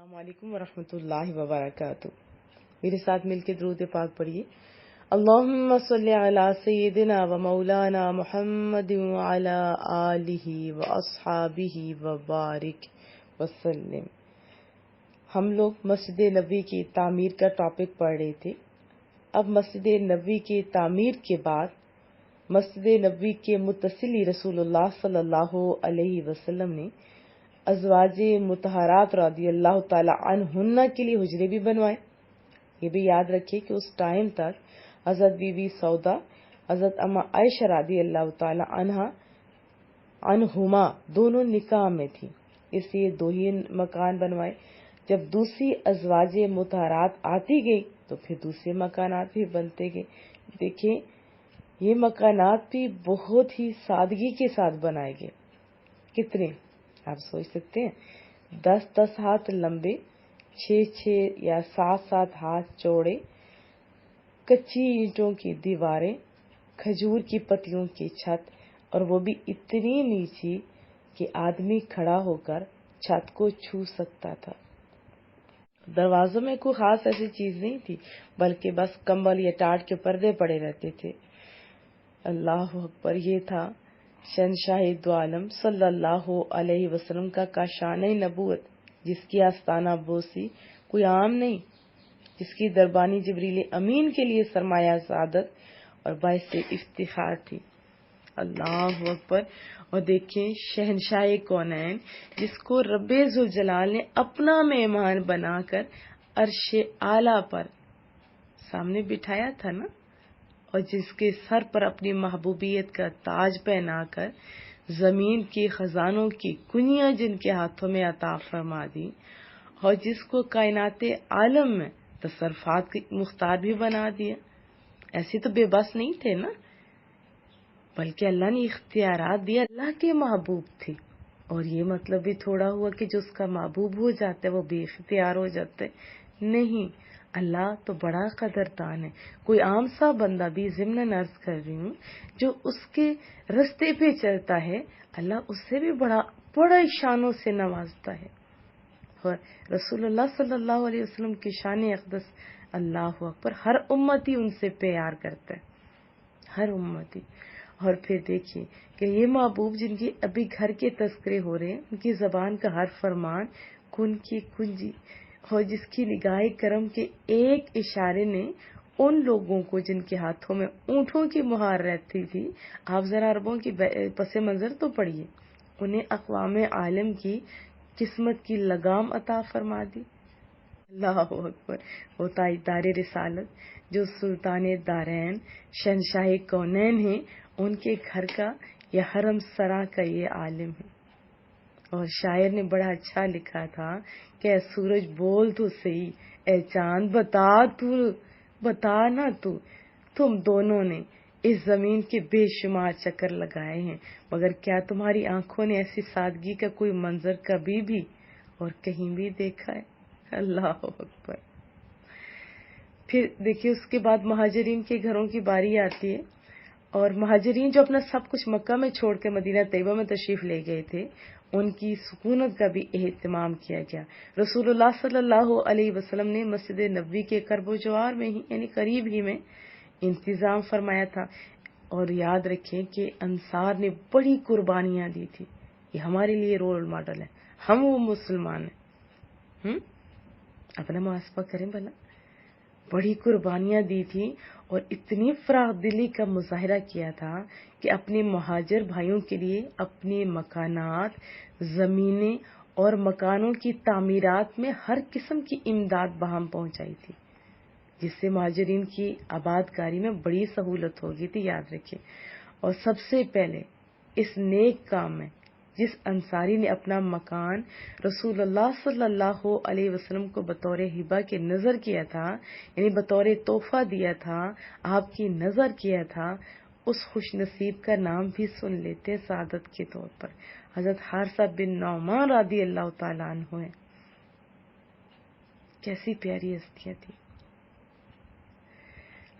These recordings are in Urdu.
السلام علیکم ورحمۃ اللہ وبرکاتہ۔ میرے ساتھ مل کے درود پاک پڑھیے۔ اللہم صلی علی سیدنا و مولانا محمد وعلی آلہ و اصحابہ وبارک وسلم۔ ہم لوگ مسجد نبوی کی تعمیر کا ٹاپک پڑھ رہے تھے۔ اب مسجد نبوی کی تعمیر کے بعد مسجد نبوی کے متصلی رسول اللہ صلی اللہ علیہ وسلم نے ازواج مطہرات رضی اللہ تعالی عنہن کے لیے حجرے بھی بنوائے۔ یہ بھی یاد رکھیے کہ اس ٹائم تک حضرت بی بی سودا، حضرت اما عائشہ رضی اللہ تعالی عنہما دونوں نکاح میں تھی، اس لیے دو ہی مکان بنوائے۔ جب دوسری ازواج مطہرات آتی گئی تو پھر دوسرے مکانات بھی بنتے گئے۔ دیکھیں یہ مکانات بھی بہت ہی سادگی کے ساتھ بنائے گئے۔ کتنے آپ سوچ سکتے ہیں، 10 ہاتھ لمبے، 6 یا 7 ہاتھ چوڑے، کچی اینٹوں کی دیواریں، کھجور کی پتیوں کی چھت، اور وہ بھی اتنی نیچی کہ آدمی کھڑا ہو کر چھت کو چھو سکتا تھا۔ دروازوں میں کوئی خاص ایسی چیز نہیں تھی، بلکہ بس کمبل یا ٹاٹ کے پردے پڑے رہتے تھے۔ اللہ اکبر، یہ تھا شہنشاہ دو عالم صلی اللہ علیہ وسلم کا کاشانِ نبوت، جس کی آستانہ بوسی کوئی عام نہیں، جس کی دربانی جبریل امین کے لیے سرمایہ سعادت اور باعث افتخار تھی۔ اللہ اکبر۔ اور دیکھیں شہنشاہ کونین، جس کو رب ذوالجلال نے اپنا مہمان بنا کر عرش اعلیٰ پر سامنے بٹھایا تھا نا، اور جس کے سر پر اپنی محبوبیت کا تاج پہنا کر زمین کے خزانوں کی کنیاں جن کے ہاتھوں میں عطا فرما دی، اور جس کو کائنات عالم میں تصرفات کے مختار بھی بنا دیا، ایسے تو بے بس نہیں تھے نا، بلکہ اللہ نے اختیارات دیا۔ اللہ کے محبوب تھے، اور یہ مطلب بھی تھوڑا ہوا کہ جو اس کا محبوب ہو جاتا ہے وہ بے اختیار ہو جاتا ہے، نہیں، اللہ تو بڑا قدردان ہے۔ کوئی عام سا بندہ بھی ضمن عرض کر رہی ہوں جو اس کے رستے پہ چلتا ہے، اللہ اس سے بھی بڑا شانوں سے نوازتا ہے۔ اور رسول اللہ صلی اللہ علیہ وسلم کی شان اقدس، اللہ اکبر، ہر امتی ان سے پیار کرتا ہے، ہر امتی۔ اور پھر دیکھیے کہ یہ محبوب جن کی ابھی گھر کے تذکرے ہو رہے ہیں، ان کی زبان کا ہر فرمان کن کی کنجی، اور جس کی نگاہ کرم کے ایک اشارے نے ان لوگوں کو جن کے ہاتھوں میں اونٹوں کی مہار رہتی تھی، آپ ذرا عربوں کی پس منظر تو پڑھیے، انہیں اقوام عالم کی قسمت کی لگام عطا فرما دی۔ اللہ اکبر۔ وہ تاجدار رسالت جو سلطان دارین شہنشاہ کونین ہیں، ان کے گھر کا یا حرم سرا کا یہ عالم ہے۔ اور شاعر نے بڑا اچھا لکھا تھا کہ اے سورج بول تو صحیح، اے چاند بتا نہ تو، تم دونوں نے اس زمین کے بے شمار چکر لگائے ہیں، مگر کیا تمہاری آنکھوں نے ایسی سادگی کا کوئی منظر کبھی بھی اور کہیں بھی دیکھا ہے؟ اللہ اکبر۔ پھر دیکھیے اس کے بعد مہاجرین کے گھروں کی باری آتی ہے، اور مہاجرین جو اپنا سب کچھ مکہ میں چھوڑ کے مدینہ طیبہ میں تشریف لے گئے تھے، ان کی سکونت کا بھی اہتمام کیا گیا۔ رسول اللہ صلی اللہ علیہ وسلم نے مسجد نبوی کے قرب و جوار میں ہی، یعنی قریب ہی میں انتظام فرمایا تھا۔ اور یاد رکھیں کہ انصار نے بڑی قربانیاں دی تھی، یہ ہمارے لیے رول ماڈل ہے، ہم وہ مسلمان ہیں، اپنا محاسبہ کریں بھلا، بڑی قربانیاں دی تھی اور اتنی فراخ دلی کا مظاہرہ کیا تھا کہ اپنے مہاجر بھائیوں کے لیے اپنے مکانات، زمینیں اور مکانوں کی تعمیرات میں ہر قسم کی امداد بہم پہنچائی تھی، جس سے مہاجرین کی آباد کاری میں بڑی سہولت ہوگی تھی، یاد رکھیں۔ اور سب سے پہلے اس نیک کام میں جس انصاری نے اپنا مکان رسول اللہ صلی اللہ علیہ وسلم کو بطور ہبہ کے نظر کیا تھا، یعنی بطور تحفہ دیا تھا، آپ کی نظر کیا تھا، اس خوش نصیب کا نام بھی سن لیتے سعادت کے طور پر، حضرت حارثہ بن نعمان رضی اللہ تعالیٰ عنہ ہیں۔ کیسی پیاری ہستیاں تھی،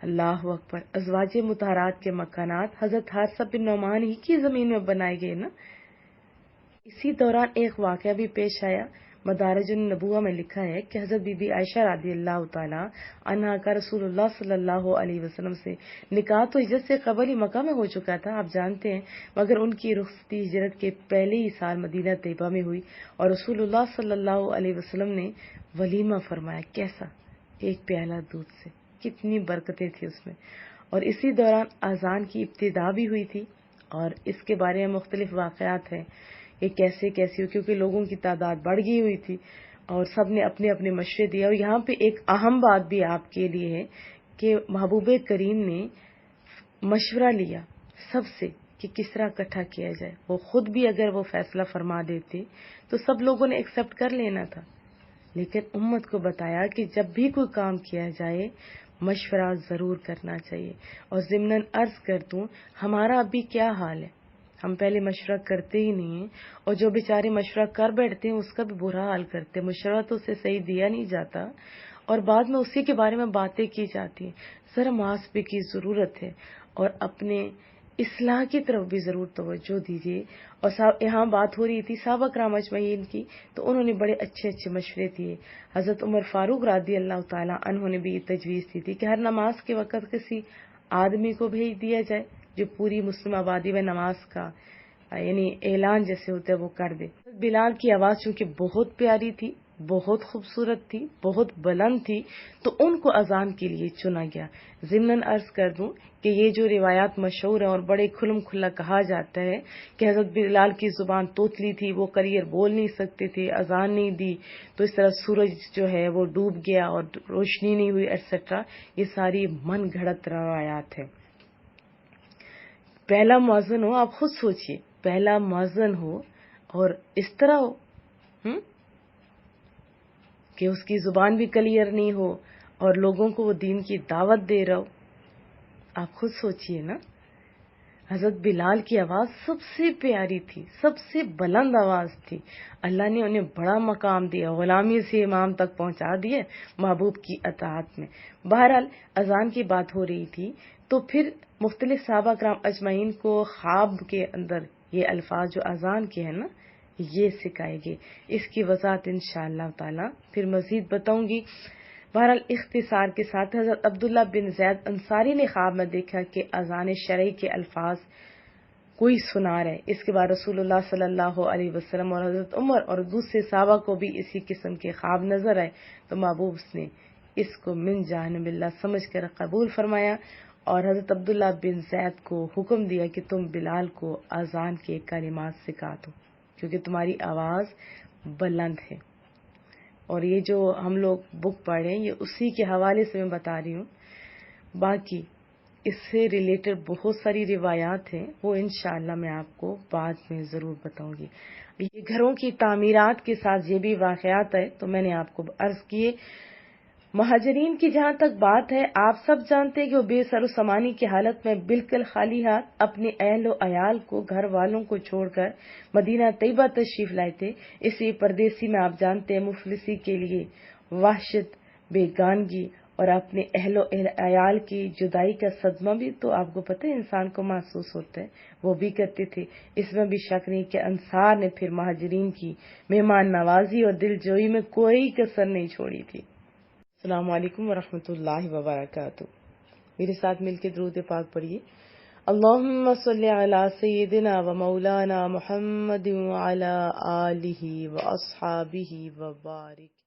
اللہ اکبر۔ ازواج مطہرات کے مکانات حضرت حارثہ بن نعمان ہی کی زمین میں بنائے گئے نا۔ اسی دوران ایک واقعہ بھی پیش آیا، مدارج النبوہ میں لکھا ہے کہ حضرت بی بی عائشہ رضی اللہ تعالی عنہا کا رسول اللہ صلی اللہ علیہ وسلم سے نکاح تو ہجرت سے قبل ہی مکہ میں ہو چکا تھا، آپ جانتے ہیں، مگر ان کی رخصتی ہجرت کے پہلے ہی سال مدینہ طیبہ میں ہوئی اور رسول اللہ صلی اللہ علیہ وسلم نے ولیمہ فرمایا۔ کیسا؟ ایک پیالہ دودھ سے، کتنی برکتیں تھی اس میں۔ اور اسی دوران اذان کی ابتدا بھی ہوئی تھی، اور اس کے بارے میں مختلف واقعات ہیں کہ کیسے ہوئی، کیونکہ لوگوں کی تعداد بڑھ گئی ہوئی تھی اور سب نے اپنے اپنے مشورے دیا۔ اور یہاں پہ ایک اہم بات بھی آپ کے لیے ہے کہ محبوب کریم نے مشورہ لیا سب سے کہ کس طرح اکٹھا کیا جائے۔ وہ خود بھی اگر وہ فیصلہ فرما دیتے تو سب لوگوں نے ایکسپٹ کر لینا تھا، لیکن امت کو بتایا کہ جب بھی کوئی کام کیا جائے مشورہ ضرور کرنا چاہیے۔ اور ضمناً عرض کر دوں، ہمارا ابھی کیا حال ہے، ہم پہلے مشورہ کرتے ہی نہیں ہیں، اور جو بیچارے مشورہ کر بیٹھتے ہیں اس کا بھی برا حال کرتے ہیں۔ مشورہ تو اسے صحیح دیا نہیں جاتا اور بعد میں اسی کے بارے میں باتیں کی جاتی ہیں۔ ذرا محاسبے کی ضرورت ہے اور اپنے اصلاح کی طرف بھی ضرور توجہ دیجیے۔ اور یہاں بات ہو رہی تھی صحابہ کرام اجمعین کی، تو انہوں نے بڑے اچھے اچھے مشورے دیے۔ حضرت عمر فاروق رضی اللہ تعالی عنہ نے بھی یہ تجویز دی تھی کہ ہر نماز کے وقت کسی آدمی کو بھیج دیا جائے جو پوری مسلم آبادی میں نماز کا یعنی اعلان جیسے ہوتا ہے وہ کر دے۔ بلال کی آواز چونکہ بہت پیاری تھی، بہت خوبصورت تھی، بہت بلند تھی، تو ان کو اذان کے لیے چنا گیا۔ ضمناً عرض کر دوں کہ یہ جو روایات مشہور ہیں اور بڑے کھلم کھلا کہا جاتا ہے کہ حضرت بلال کی زبان توتلی تھی، وہ کلیئر بول نہیں سکتے تھے، اذان نہیں دی تو اس طرح سورج جو ہے وہ ڈوب گیا اور روشنی نہیں ہوئی ایٹسٹرا، یہ ساری من گھڑت روایات ہیں۔ پہلا مؤذن ہو، آپ خود سوچئے، پہلا مؤذن ہو اور اس طرح ہو کہ اس کی زبان بھی کلیئر نہیں ہو اور لوگوں کو وہ دین کی دعوت دے رہا ہو، آپ خود سوچئے نا۔ حضرت بلال کی آواز سب سے پیاری تھی، سب سے بلند آواز تھی، اللہ نے انہیں بڑا مقام دیا، غلامی سے امام تک پہنچا دیے محبوب کی اطاعت میں۔ بہرحال اذان کی بات ہو رہی تھی تو پھر مختلف صحابہ کرام اجمعین کو خواب کے اندر یہ الفاظ جو اذان کے ہیں نا یہ سکھائے گئے، اس کی وضاحت انشاءاللہ تعالی پھر مزید بتاؤں گی۔ بہرحال اختصار کے ساتھ حضرت عبداللہ بن زید انصاری نے خواب میں دیکھا کہ اذان شرعی کے الفاظ کوئی سنا رہے۔ اس کے بعد رسول اللہ صلی اللہ علیہ وسلم اور حضرت عمر اور دوسرے صحابہ کو بھی اسی قسم کے خواب نظر آئے، تو محبوب نے اس کو من جانب اللہ سمجھ کر قبول فرمایا اور حضرت عبداللہ بن زید کو حکم دیا کہ تم بلال کو اذان کے کلمات سکھا دو کیونکہ تمہاری آواز بلند ہے۔ اور یہ جو ہم لوگ بک پڑھ رہے ہیں یہ اسی کے حوالے سے میں بتا رہی ہوں، باقی اس سے ریلیٹڈ بہت ساری روایات ہیں، وہ انشاءاللہ میں آپ کو بعد میں ضرور بتاؤں گی۔ یہ گھروں کی تعمیرات کے ساتھ یہ بھی واقعات ہے تو میں نے آپ کو عرض کیے۔ مہاجرین کی جہاں تک بات ہے، آپ سب جانتے ہیں کہ وہ بے سر و سامانی کی حالت میں بالکل خالی ہاتھ اپنے اہل و عیال کو، گھر والوں کو چھوڑ کر مدینہ طیبہ تشریف لائے تھے۔ اسی پردیسی میں آپ جانتے ہیں مفلسی کے لیے وحشت، بیگانگی اور اپنے اہل و عیال کی جدائی کا صدمہ بھی تو آپ کو پتہ ہے انسان کو محسوس ہوتا ہے، وہ بھی کرتے تھے۔ اس میں بھی شک نہیں کہ انصار نے پھر مہاجرین کی مہمان نوازی اور دل جوئی میں کوئی کسر نہیں چھوڑی تھی۔ السلام علیکم ورحمۃ اللہ وبرکاتہ۔ میرے ساتھ مل کے درود پاک پڑھیے۔ اللہم صلی علی سیدنا و مولانا محمد وعلی آلہ و اصحابہ وبارک